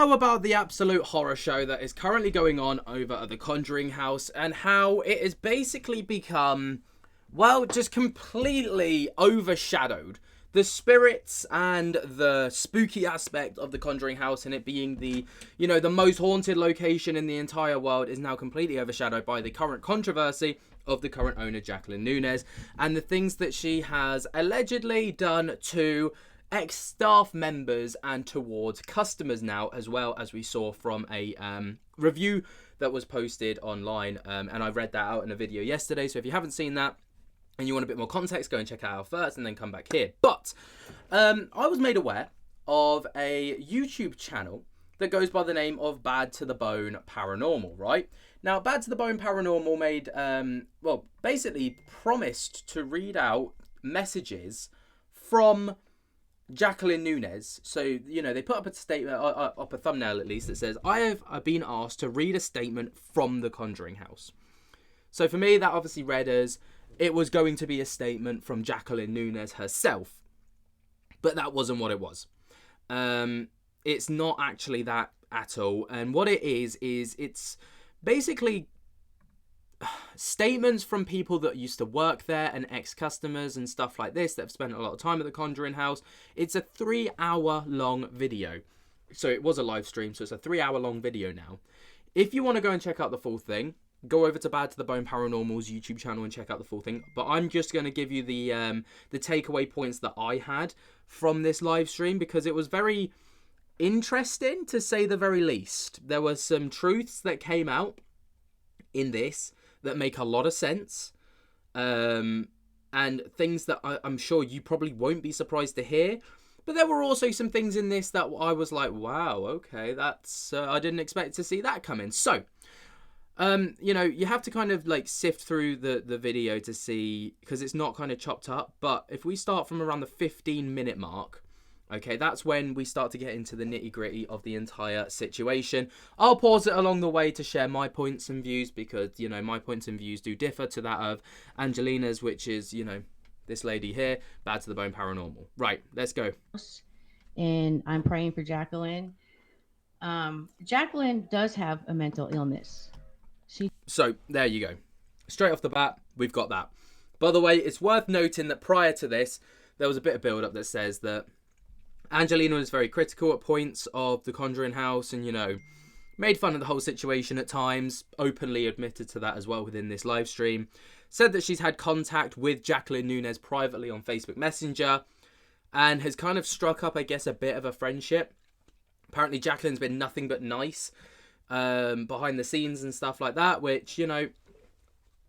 know about the absolute horror show that is currently going on over at the Conjuring house and how it has basically become, well, just completely overshadowed the spirits and the spooky aspect of the Conjuring house, and it being the, the most haunted location in the entire world, is now completely overshadowed by the current controversy of the current owner, Jacqueline Nunez, and the things that she has allegedly done to ex-staff members and towards customers now, as well, as we saw from a review that was posted online, and I read that out in a video yesterday. So if you haven't seen that and you want a bit more context, go and check it out first and then come back here. But I was made aware of a YouTube channel that goes by the name of Bad to the Bone Paranormal, right? Now, Bad to the Bone Paranormal made, basically promised to read out messages from Jacqueline Nunez. So, they put up a statement, up a thumbnail at least, that says, I've been asked to read a statement from the Conjuring house. So for me, that obviously read as it was going to be a statement from Jacqueline Nunez herself. But that wasn't what it was. It's not actually that at all. And what it is it's basically statements from people that used to work there and ex-customers and stuff like this that have spent a lot of time at the Conjuring house. It's a 3-hour long video. So it was a live stream, so it's a 3-hour long video now. If you want to go and check out the full thing, go over to Bad to the Bone Paranormal's YouTube channel and check out the full thing. But I'm just going to give you the takeaway points that I had from this live stream, because it was very interesting, to say the very least. There were some truths that came out in this that make a lot of sense, and things that I'm sure you probably won't be surprised to hear. But there were also some things in this that I was like, wow, okay, that's I didn't expect to see that come in. So, you have to kind of like sift through the video to see, because it's not kind of chopped up. But if we start from around the 15-minute mark, okay, that's when we start to get into the nitty-gritty of the entire situation. I'll pause it along the way to share my points and views, because, my points and views do differ to that of Angelina's, which is, this lady here, Bad to the Bone Paranormal. Right, let's go. And I'm praying for Jacqueline. Jacqueline does have a mental illness. So, there you go. Straight off the bat, we've got that. By the way, it's worth noting that prior to this, there was a bit of build-up that says that Angelina was very critical at points of the Conjuring house and, made fun of the whole situation at times, openly admitted to that as well within this live stream. Said that she's had contact with Jacqueline Nunez privately on Facebook Messenger and has kind of struck up, I guess, a bit of a friendship. Apparently, Jacqueline's been nothing but nice behind the scenes and stuff like that, which,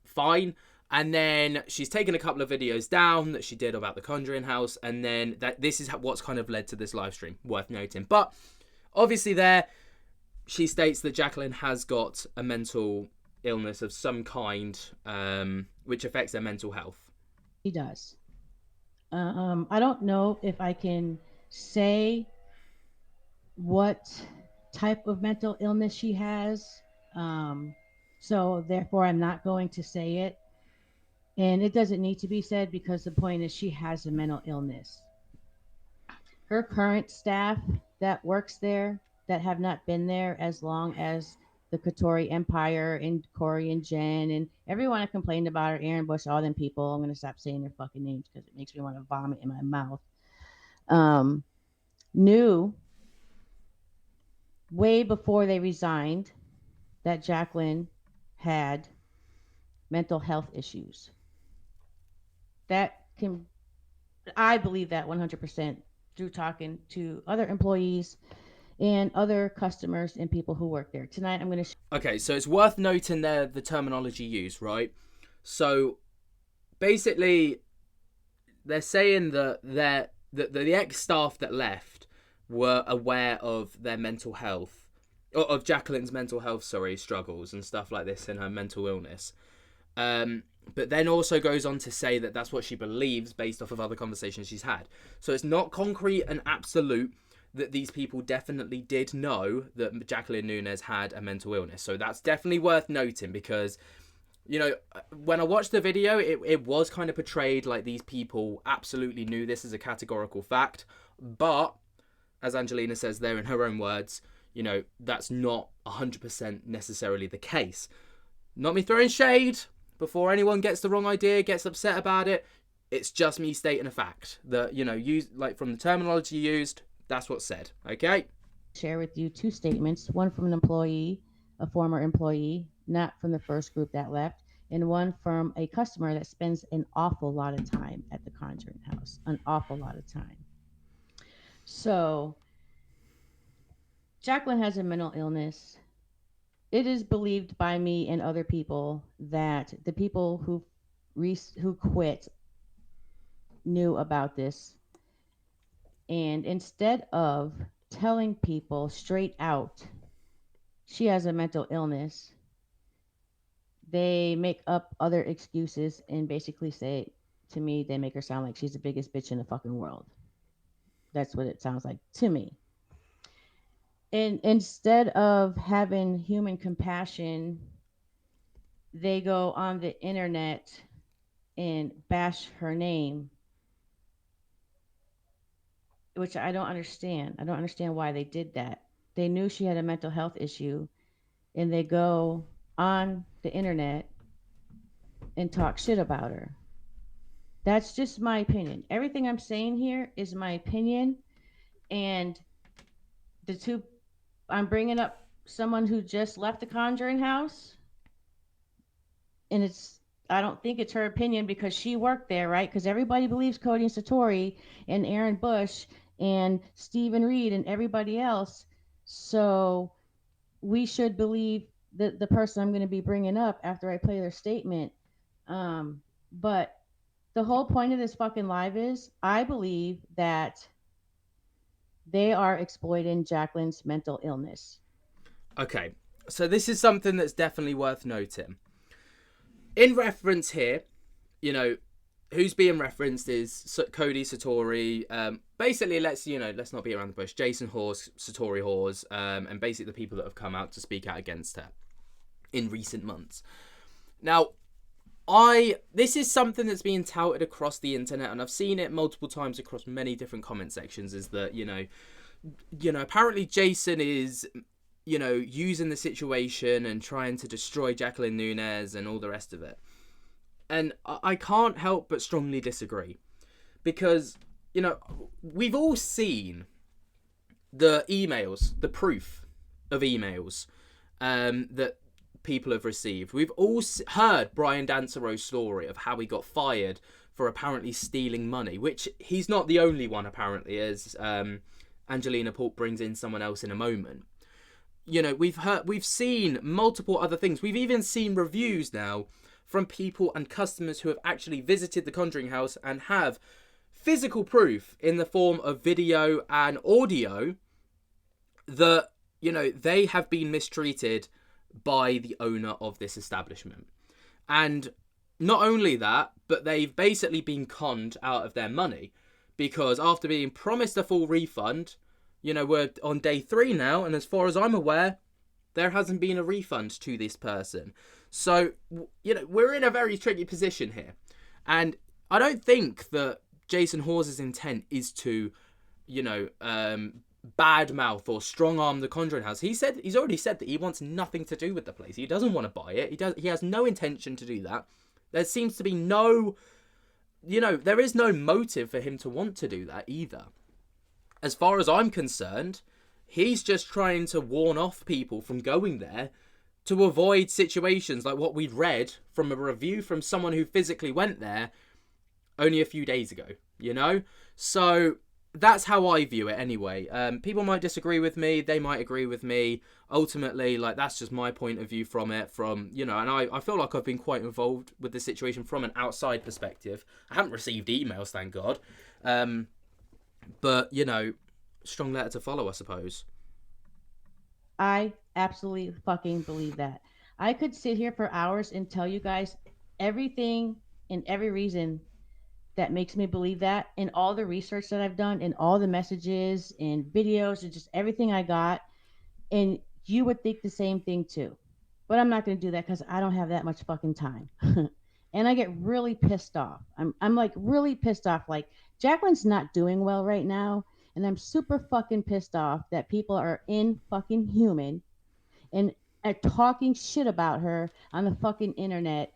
fine. And then she's taken a couple of videos down that she did about the Conjuring house, and then this is what's kind of led to this live stream, worth noting. But obviously there, she states that Jacqueline has got a mental illness of some kind, which affects their mental health. She does. I don't know if I can say what type of mental illness she has, so therefore I'm not going to say it. And it doesn't need to be said, because the point is she has a mental illness. Her current staff that works there, that have not been there as long as the Katori Empire and Corey and Jen and everyone I complained about her, Aaron Bush, all them people. I'm going to stop saying their fucking names because it makes me want to vomit in my mouth. Knew way before they resigned that Jacqueline had mental health issues. I believe that 100% through talking to other employees and other customers and people who work there. Tonight I'm going to... Okay, so it's worth noting there the terminology used, right? So basically they're saying that the ex-staff that left were aware of their mental health, or of Jacqueline's mental health, struggles and stuff like this, and her mental illness. But then also goes on to say that that's what she believes based off of other conversations she's had. So it's not concrete and absolute that these people definitely did know that Jacqueline Nunez had a mental illness. So that's definitely worth noting, because, when I watched the video, it was kind of portrayed like these people absolutely knew this as a categorical fact. But, as Angelina says there in her own words, that's not 100% necessarily the case. Not me throwing shade before anyone gets the wrong idea, gets upset about it. It's just me stating a fact that, use like from the terminology used, that's what's said. Okay? Share with you two statements, one from an employee, a former employee, not from the first group that left, and one from a customer that spends an awful lot of time at the Conjuring House, an awful lot of time. So, Jacqueline has a mental illness. It is believed by me and other people that the people who quit knew about this, and instead of telling people straight out she has a mental illness, they make up other excuses and basically say, to me, they make her sound like she's the biggest bitch in the fucking world. That's what it sounds like to me. And instead of having human compassion, they go on the internet and bash her name, which I don't understand. I don't understand why they did that. They knew she had a mental health issue, and they go on the internet and talk shit about her. That's just my opinion. Everything I'm saying here is my opinion. And the two, I'm bringing up someone who just left the Conjuring House, and I don't think it's her opinion because she worked there, right? Because everybody believes Cody and Satori and Aaron Bush and Stephen Reed and everybody else. So we should believe the person I'm going to be bringing up after I play their statement. But the whole point of this fucking live is I believe that they are exploiting Jacqueline's mental illness. Okay. So this is something that's definitely worth noting. In reference here, you know, who's being referenced is Cody Satori. Basically, let's not be around the bush. Jason Hawes, Satori Hawes, and basically the people that have come out to speak out against her in recent months. Now, this is something that's being touted across the internet, and I've seen it multiple times across many different comment sections. Is that apparently Jason is using the situation and trying to destroy Jacqueline Nunez and all the rest of it. And I can't help but strongly disagree. Because, we've all seen the emails, the proof of emails that people have received. We've all heard Brian Dansero's story of how he got fired for apparently stealing money, which he's not the only one, apparently, as Angelina Port brings in someone else in a moment. We've seen multiple other things. We've even seen reviews now from people and customers who have actually visited the Conjuring House and have physical proof in the form of video and audio that, they have been mistreated by the owner of this establishment. And not only that, but they've basically been conned out of their money, because after being promised a full refund, we're on day 3 now, and as far as I'm aware, there hasn't been a refund to this person. So, we're in a very tricky position here. And I don't think that Jason Hawes' intent is to, badmouth or strong-arm the Conjuring House. He's already said that he wants nothing to do with the place. He doesn't want to buy it. He has no intention to do that. There seems to be no, there is no motive for him to want to do that either. As far as I'm concerned, he's just trying to warn off people from going there to avoid situations like what we'd read from a review from someone who physically went there only a few days ago, So that's how I view it anyway. People might disagree with me. They might agree with me. Ultimately, that's just my point of view from it. And I feel like I've been quite involved with the situation from an outside perspective. I haven't received emails, thank God. But, strong letter to follow, I suppose. I absolutely fucking believe that. I could sit here for hours and tell you guys everything and every reason that makes me believe that, and all the research that I've done and all the messages and videos and just everything I got, and you would think the same thing too. But I'm not going to do that because I don't have that much fucking time. And I get really pissed off. I'm like really pissed off. Like, Jacqueline's not doing well right now, And I'm super fucking pissed off that people are in fucking human and are talking shit about her on the fucking internet.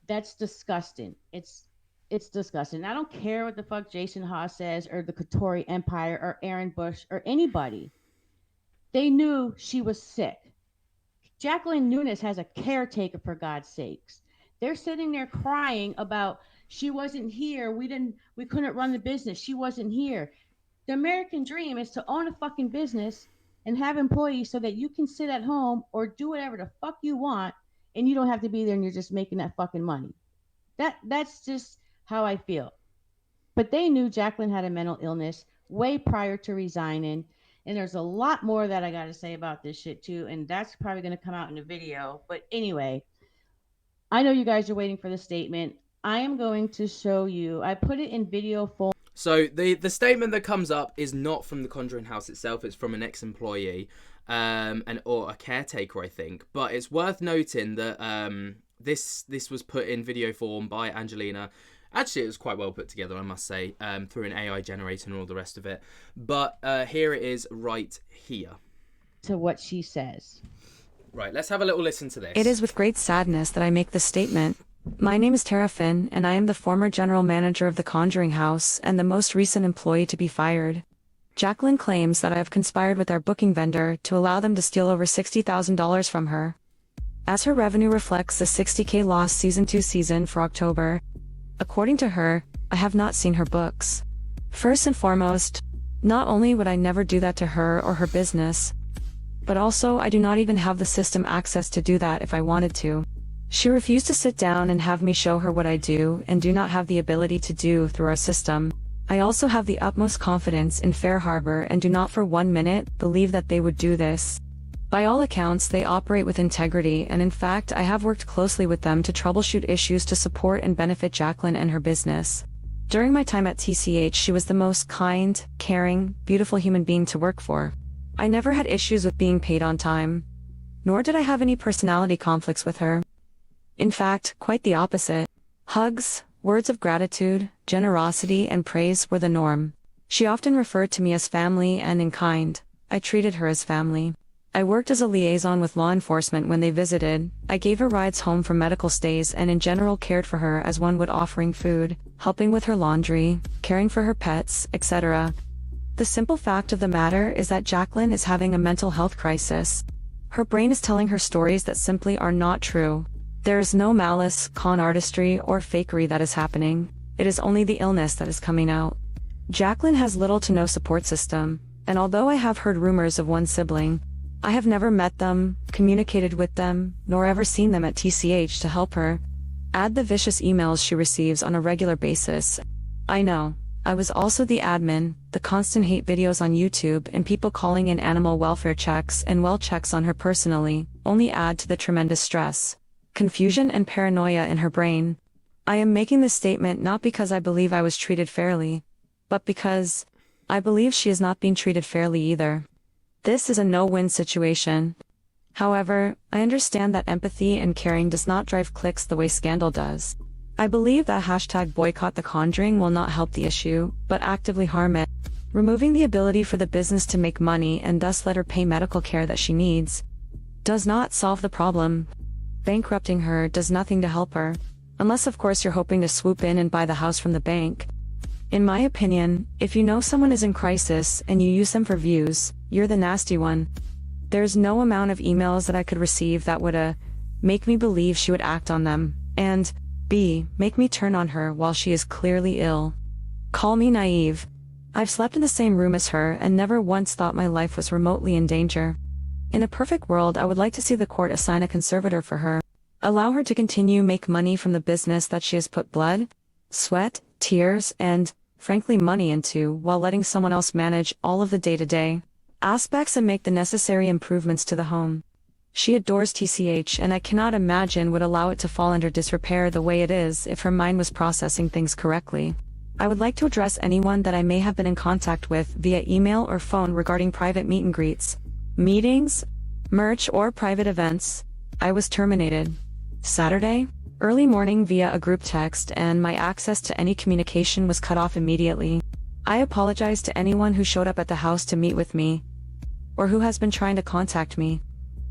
That's disgusting. It's disgusting. I don't care what the fuck Jason Haas says or the Katori Empire or Aaron Bush or anybody. They knew she was sick. Jacqueline Nunez has a caretaker, for God's sakes. They're sitting there crying about she wasn't here. We couldn't run the business. She wasn't here. The American dream is to own a fucking business and have employees so that you can sit at home or do whatever the fuck you want and you don't have to be there and you're just making that fucking money. That's just how I feel. But they knew Jacqueline had a mental illness way prior to resigning. And there's a lot more that I got to say about this shit too. And that's probably going to come out in a video. But anyway, I know you guys are waiting for the statement. I am going to show you. I put it in video form. So the statement that comes up is not from the Conjuring House itself. It's from an ex-employee, or a caretaker, I think. But it's worth noting that this was put in video form by Angelina. Actually, it was quite well put together, I must say, through an AI generator and all the rest of it. But here it is right here. To what she says. Right, let's have a little listen to this. It is with great sadness that I make this statement. My name is Tara Finn, and I am the former general manager of the Conjuring House and the most recent employee to be fired. Jacqueline claims that I have conspired with our booking vendor to allow them to steal over $60,000 from her. As her revenue reflects the $60K loss season 2 season for October, according to her, I have not seen her books. First and foremost, not only would I never do that to her or her business, but also I do not even have the system access to do that if I wanted to. She refused to sit down and have me show her what I do and do not have the ability to do through our system. I also have the utmost confidence in Fair Harbor and do not for 1 minute believe that they would do this. By all accounts, they operate with integrity, and in fact, I have worked closely with them to troubleshoot issues to support and benefit Jacqueline and her business. During my time at TCH, she was the most kind, caring, beautiful human being to work for. I never had issues with being paid on time, nor did I have any personality conflicts with her. In fact, quite the opposite. Hugs, words of gratitude, generosity, and praise were the norm. She often referred to me as family, and in kind, I treated her as family. I worked as a liaison with law enforcement when they visited. I gave her rides home from medical stays and in general cared for her as one would, offering food, helping with her laundry, caring for her pets, etc. The simple fact of the matter is that Jacqueline is having a mental health crisis. Her brain is telling her stories that simply are not true. There is no malice, con artistry, or fakery that is happening. It is only the illness that is coming out. Jacqueline has little to no support system, and although I have heard rumors of one sibling, I have never met them, communicated with them, nor ever seen them at TCH to help her. Add the vicious emails she receives on a regular basis. I know. I was also the admin, the constant hate videos on YouTube and people calling in animal welfare checks and well checks on her personally, only add to the tremendous stress, confusion and paranoia in her brain. I am making this statement not because I believe I was treated fairly, but because I believe she is not being treated fairly either. This is a no-win situation. However, I understand that empathy and caring does not drive clicks the way scandal does. I believe that #boycott the Conjuring will not help the issue, but actively harm it. Removing the ability for the business to make money and thus let her pay medical care that she needs does not solve the problem. Bankrupting her does nothing to help her, unless of course you're hoping to swoop in and buy the house from the bank. In my opinion, if you know someone is in crisis and you use them for views, you're the nasty one. There's no amount of emails that I could receive that would make me believe she would act on them, and b. make me turn on her while she is clearly ill. Call me naive. I've slept in the same room as her and never once thought my life was remotely in danger. In a perfect world, I would like to see the court assign a conservator for her. Allow her to continue make money from the business that she has put blood, sweat, tears, and, frankly, money into, while letting someone else manage all of the day-to-day aspects and make the necessary improvements to the home. She adores TCH, and I cannot imagine would allow it to fall under disrepair the way it is if her mind was processing things correctly. I would like to address anyone that I may have been in contact with via email or phone regarding private meet and greets, meetings, merch, or private events. I was terminated Saturday, early morning via a group text, and my access to any communication was cut off immediately. I apologize to anyone who showed up at the house to meet with me, or who has been trying to contact me.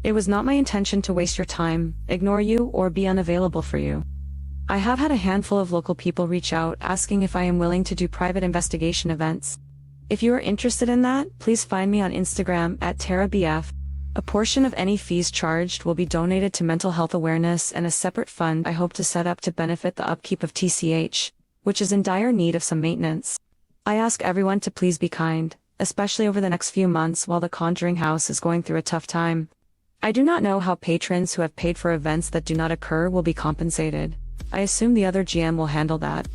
It was not my intention to waste your time, ignore you, or be unavailable for you. I have had a handful of local people reach out asking if I am willing to do private investigation events. If you are interested in that, please find me on Instagram at TaraBF. A portion of any fees charged will be donated to mental health awareness and a separate fund I hope to set up to benefit the upkeep of TCH, which is in dire need of some maintenance. I ask everyone to please be kind, especially over the next few months while the Conjuring House is going through a tough time. I do not know how patrons who have paid for events that do not occur will be compensated. I assume the other GM will handle that.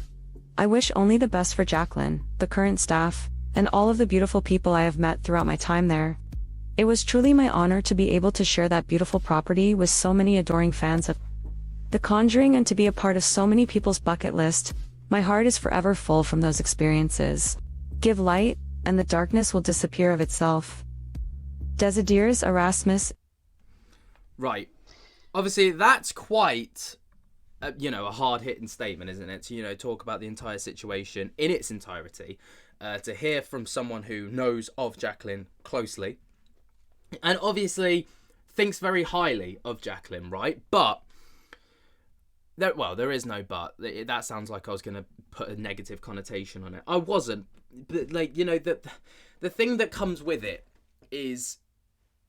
I wish only the best for Jacqueline, the current staff, and all of the beautiful people I have met throughout my time there. It was truly my honor to be able to share that beautiful property with so many adoring fans of The Conjuring and to be a part of so many people's bucket list. My heart is forever full from those experiences. Give light, and the darkness will disappear of itself. Desideers Erasmus. Right. Obviously, that's quite, a hard-hitting statement, isn't it? To, talk about the entire situation in its entirety. To hear from someone who knows of Jacqueline closely. And obviously thinks very highly of Jacqueline, right? But, there is no but. That sounds like I was going to put a negative connotation on it. I wasn't. But, the thing that comes with it is,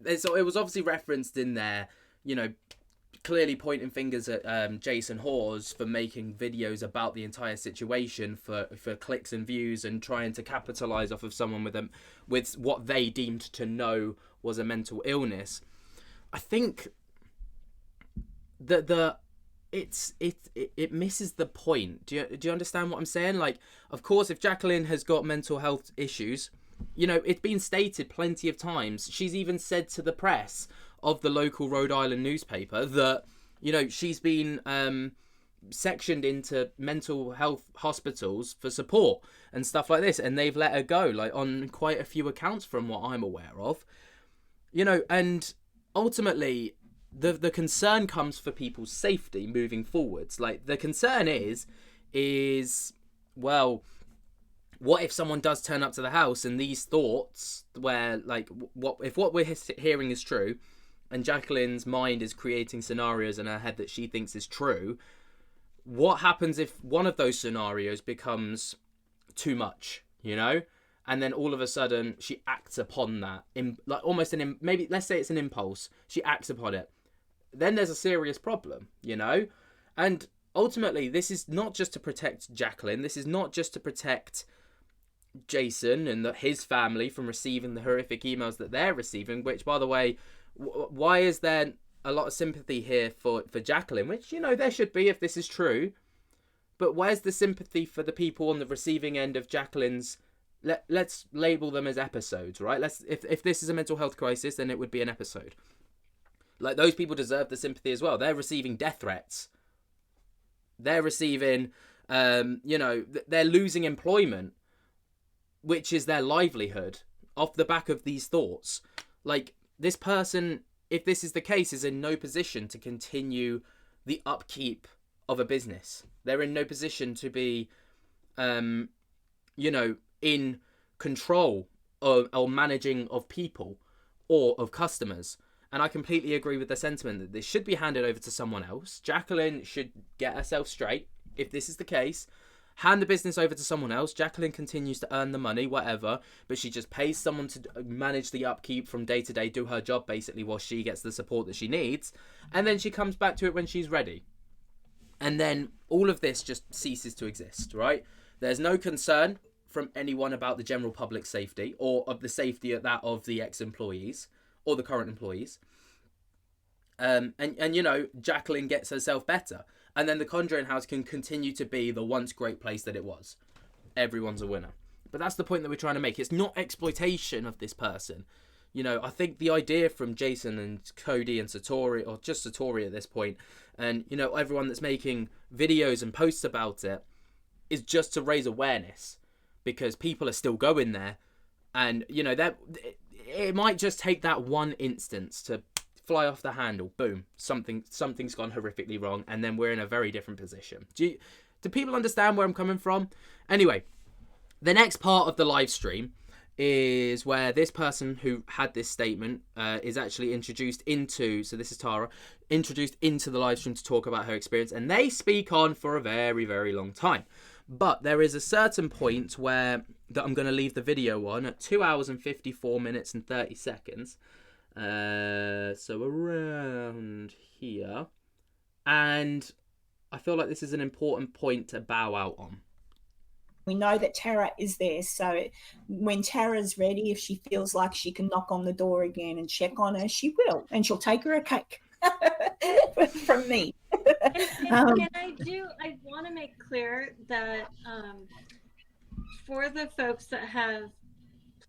it was obviously referenced in there, clearly pointing fingers at Jason Hawes for making videos about the entire situation for clicks and views and trying to capitalize off of someone with what they deemed to know was a mental illness. I think that it misses the point. Do you understand what I'm saying? Like, of course, if Jacqueline has got mental health issues, it's been stated plenty of times. She's even said to the press of the local Rhode Island newspaper that, she's been sectioned into mental health hospitals for support and stuff like this, and they've let her go, like, on quite a few accounts from what I'm aware of. And ultimately, the concern comes for people's safety moving forwards. Like, the concern is, well, what if someone does turn up to the house and these thoughts where, like, what we're hearing is true, and Jacqueline's mind is creating scenarios in her head that she thinks is true, what happens if one of those scenarios becomes too much, And then all of a sudden she acts upon that, maybe let's say it's an impulse. She acts upon it. Then there's a serious problem, And ultimately, this is not just to protect Jacqueline. This is not just to protect Jason and his family from receiving the horrific emails that they're receiving, which, by the way, why is there a lot of sympathy here for Jacqueline, which, there should be if this is true. But where's the sympathy for the people on the receiving end of Jacqueline's, let's label them as episodes, right? If this is a mental health crisis, then it would be an episode. Like, those people deserve the sympathy as well. They're receiving death threats. They're receiving, they're losing employment, which is their livelihood, off the back of these thoughts. Like, this person, if this is the case, is in no position to continue the upkeep of a business. They're in no position to be, in control or managing of people or of customers. And I completely agree with the sentiment that this should be handed over to someone else. Jacqueline should get herself straight. If this is the case, hand the business over to someone else. Jacqueline continues to earn the money, whatever, but she just pays someone to manage the upkeep from day to day, do her job basically while she gets the support that she needs. And then she comes back to it when she's ready. And then all of this just ceases to exist, right? There's no concern from anyone about the general public's safety or of the safety of the ex-employees or the current employees. And Jacqueline gets herself better. And then the Conjuring House can continue to be the once great place that it was. Everyone's a winner. But that's the point that we're trying to make. It's not exploitation of this person. I think the idea from Jason and Cody and Satori, or just Satori at this point, and, everyone that's making videos and posts about it, is just to raise awareness. Because people are still going there. And, it might just take that one instance to fly off the handle. Boom. Something's gone horrifically wrong. And then we're in a very different position. Do people understand where I'm coming from? Anyway, The next part of the live stream is where this person who had this statement is actually introduced into, so this is Tara, introduced into the live stream to talk about her experience, and they speak on for a very, very long time. But there is a certain point where that I'm going to leave the video on at 2 hours and 54 minutes and 30 seconds. So around here. And I feel like this is an important point to bow out on. We know that Tara is there, so when Tara's ready, if she feels like she can knock on the door again and check on her, she will, and she'll take her a cake from me. And I want to make clear that for the folks that have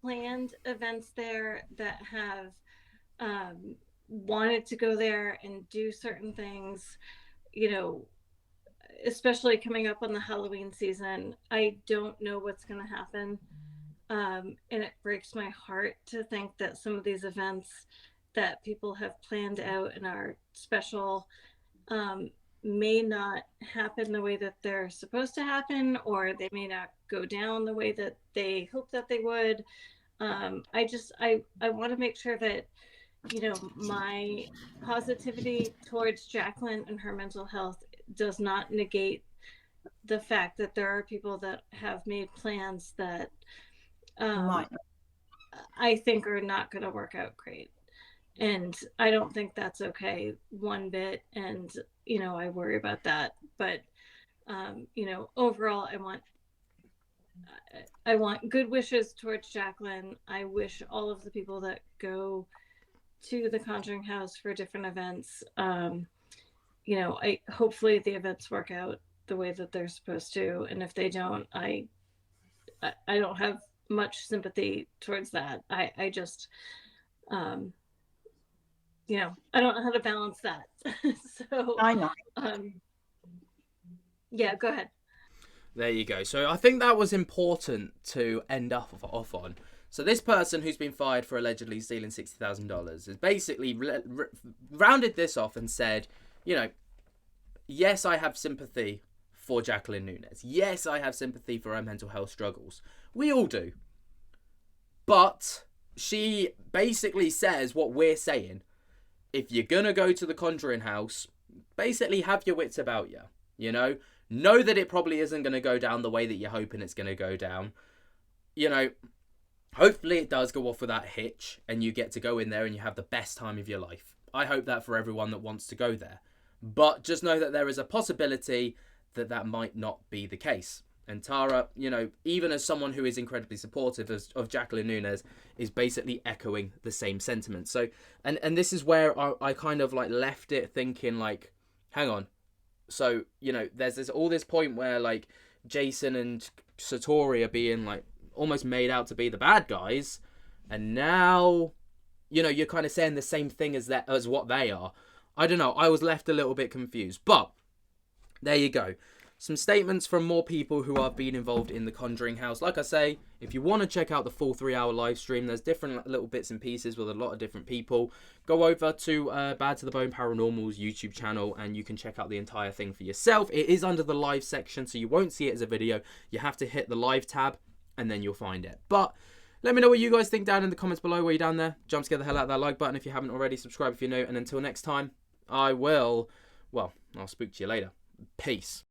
planned events there, that have wanted to go there and do certain things, you know, especially coming up on the Halloween season, I don't know what's going to happen. And it breaks my heart to think that some of these events that people have planned out and are special may not happen the way that they're supposed to happen, or they may not go down the way that they hope that they would. I want to make sure that, you know, my positivity towards Jacqueline and her mental health does not negate the fact that there are people that have made plans that I think are not going to work out great. And I don't think that's okay one bit. And, you know, I worry about that. But, you know, overall, I want good wishes towards Jacqueline. I wish all of the people that go to the Conjuring House for different events, you know, hopefully the events work out the way that they're supposed to. And if they don't, I don't have much sympathy towards that. I just, you know, I don't know how to balance that. So I know. Yeah, go ahead. There you go. So I think that was important to end off on. So this person who's been fired for allegedly stealing $60,000 has basically rounded this off and said, you know, yes, I have sympathy for Jacqueline Nunez. Yes, I have sympathy for her mental health struggles. We all do. But she basically says what we're saying. If you're going to go to the Conjuring House, basically have your wits about you. You know that it probably isn't going to go down the way that you're hoping it's going to go down. You know, hopefully it does go off without a hitch and you get to go in there and you have the best time of your life. I hope that for everyone that wants to go there. But just know that there is a possibility that that might not be the case. And Tara, you know, even as someone who is incredibly supportive of Jacqueline Nunez, is basically echoing the same sentiment. So, and this is where I kind of like left it thinking like, hang on. So, you know, there's all this point where like Jason and Satori are being like almost made out to be the bad guys. And now, you know, you're kind of saying the same thing as what they are. I don't know. I was left a little bit confused. But there you go. Some statements from more people who have been involved in the Conjuring House. Like I say, if you want to check out the full 3-hour live stream, there's different little bits and pieces with a lot of different people. Go over to Bad to the Bone Paranormal's YouTube channel and you can check out the entire thing for yourself. It is under the live section, so you won't see it as a video. You have to hit the live tab and then you'll find it. But let me know what you guys think down in the comments below while you're down there. Jump scare the hell out of that like button if you haven't already. Subscribe if you're new. And until next time, I'll speak to you later. Peace.